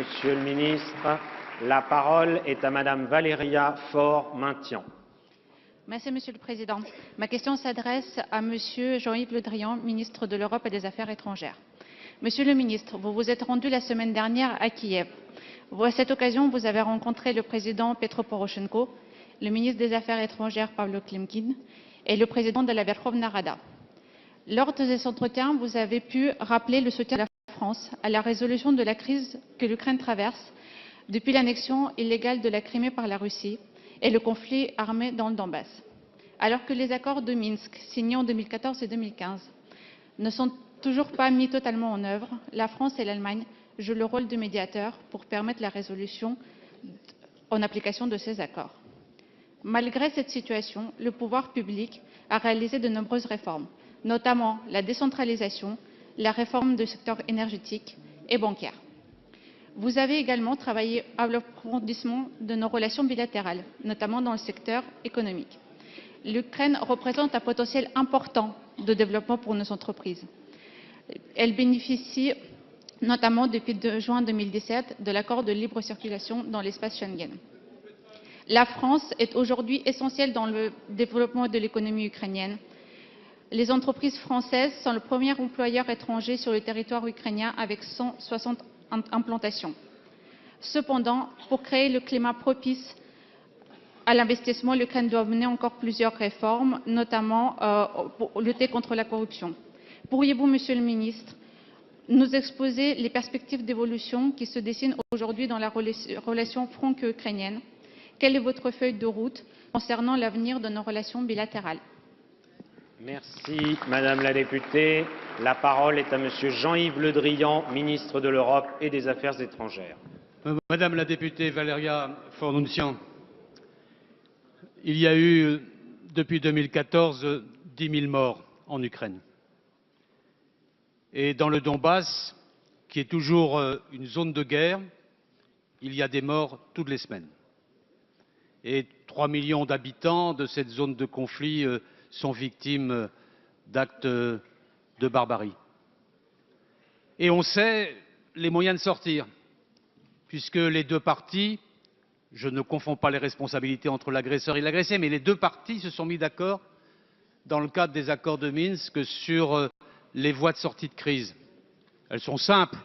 Monsieur le ministre, la parole est à Madame Valéria Faure-Mainthian. Merci, Monsieur le Président. Ma question s'adresse à Monsieur Jean-Yves Le Drian, ministre de l'Europe et des Affaires étrangères. Monsieur le ministre, vous vous êtes rendu la semaine dernière à Kiev. À cette occasion, vous avez rencontré le président Petro Poroshenko, le ministre des Affaires étrangères Pavlo Klimkin et le président de la Verkhovna Rada. Lors de ces entretiens, vous avez pu rappeler le soutien de la France à la résolution de la crise que l'Ukraine traverse depuis l'annexion illégale de la Crimée par la Russie et le conflit armé dans le Donbass. Alors que les accords de Minsk, signés en 2014 et 2015, ne sont toujours pas mis totalement en œuvre, la France et l'Allemagne jouent le rôle de médiateur pour permettre la résolution en application de ces accords. Malgré cette situation, le pouvoir public a réalisé de nombreuses réformes, notamment la décentralisation, la réforme du secteur énergétique et bancaire. Vous avez également travaillé à l'approfondissement de nos relations bilatérales, notamment dans le secteur économique. L'Ukraine représente un potentiel important de développement pour nos entreprises. Elle bénéficie notamment depuis juin 2017 de l'accord de libre circulation dans l'espace Schengen. La France est aujourd'hui essentielle dans le développement de l'économie ukrainienne. Les entreprises françaises sont le premier employeur étranger sur le territoire ukrainien avec 160 implantations. Cependant, pour créer le climat propice à l'investissement, l'Ukraine doit mener encore plusieurs réformes, notamment pour lutter contre la corruption. Pourriez-vous, Monsieur le ministre, nous exposer les perspectives d'évolution qui se dessinent aujourd'hui dans la relation franco-ukrainienne? Quelle est votre feuille de route concernant l'avenir de nos relations bilatérales? Merci, Madame la députée. La parole est à Monsieur Jean-Yves Le Drian, ministre de l'Europe et des Affaires étrangères. Madame la députée Valéria Faure-Maintien, il y a eu, depuis 2014, 10 000 morts en Ukraine. Et dans le Donbass, qui est toujours une zone de guerre, il y a des morts toutes les semaines. Et 3 millions d'habitants de cette zone de conflit sont victimes d'actes de barbarie. Et on sait les moyens de sortir, puisque les deux parties, je ne confonds pas les responsabilités entre l'agresseur et l'agressé, mais les deux parties se sont mis d'accord dans le cadre des accords de Minsk sur les voies de sortie de crise. Elles sont simples,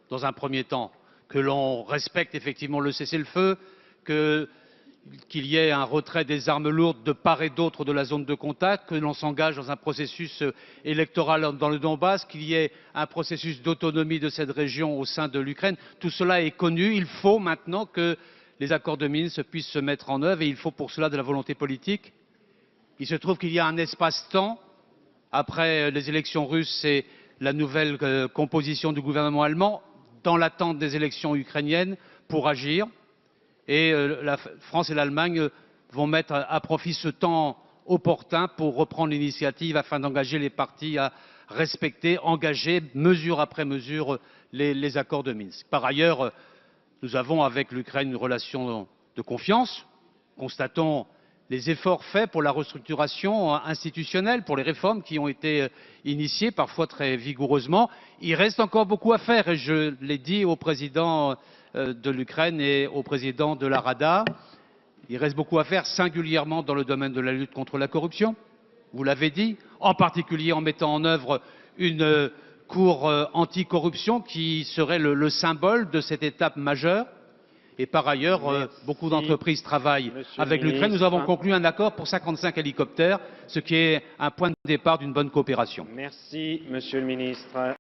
dans un premier temps, que l'on respecte effectivement le cessez-le-feu, qu'il y ait un retrait des armes lourdes de part et d'autre de la zone de contact, que l'on s'engage dans un processus électoral dans le Donbass, qu'il y ait un processus d'autonomie de cette région au sein de l'Ukraine. Tout cela est connu. Il faut maintenant que les accords de Minsk puissent se mettre en œuvre et il faut pour cela de la volonté politique. Il se trouve qu'il y a un espace-temps après les élections russes et la nouvelle composition du gouvernement allemand, dans l'attente des élections ukrainiennes, pour agir. Et la France et l'Allemagne vont mettre à profit ce temps opportun pour reprendre l'initiative afin d'engager les parties à respecter, engager, mesure après mesure, les accords de Minsk. Par ailleurs, nous avons avec l'Ukraine une relation de confiance. Constatons les efforts faits pour la restructuration institutionnelle, pour les réformes qui ont été initiées, parfois très vigoureusement. Il reste encore beaucoup à faire et je l'ai dit au président de l'Ukraine et au président de la Rada. Il reste beaucoup à faire, singulièrement dans le domaine de la lutte contre la corruption, vous l'avez dit, en particulier en mettant en œuvre une cour anticorruption qui serait le symbole de cette étape majeure. Et par ailleurs, beaucoup d'entreprises travaillent avec l'Ukraine. Nous avons conclu un accord pour 55 hélicoptères, ce qui est un point de départ d'une bonne coopération. Merci, Monsieur le ministre.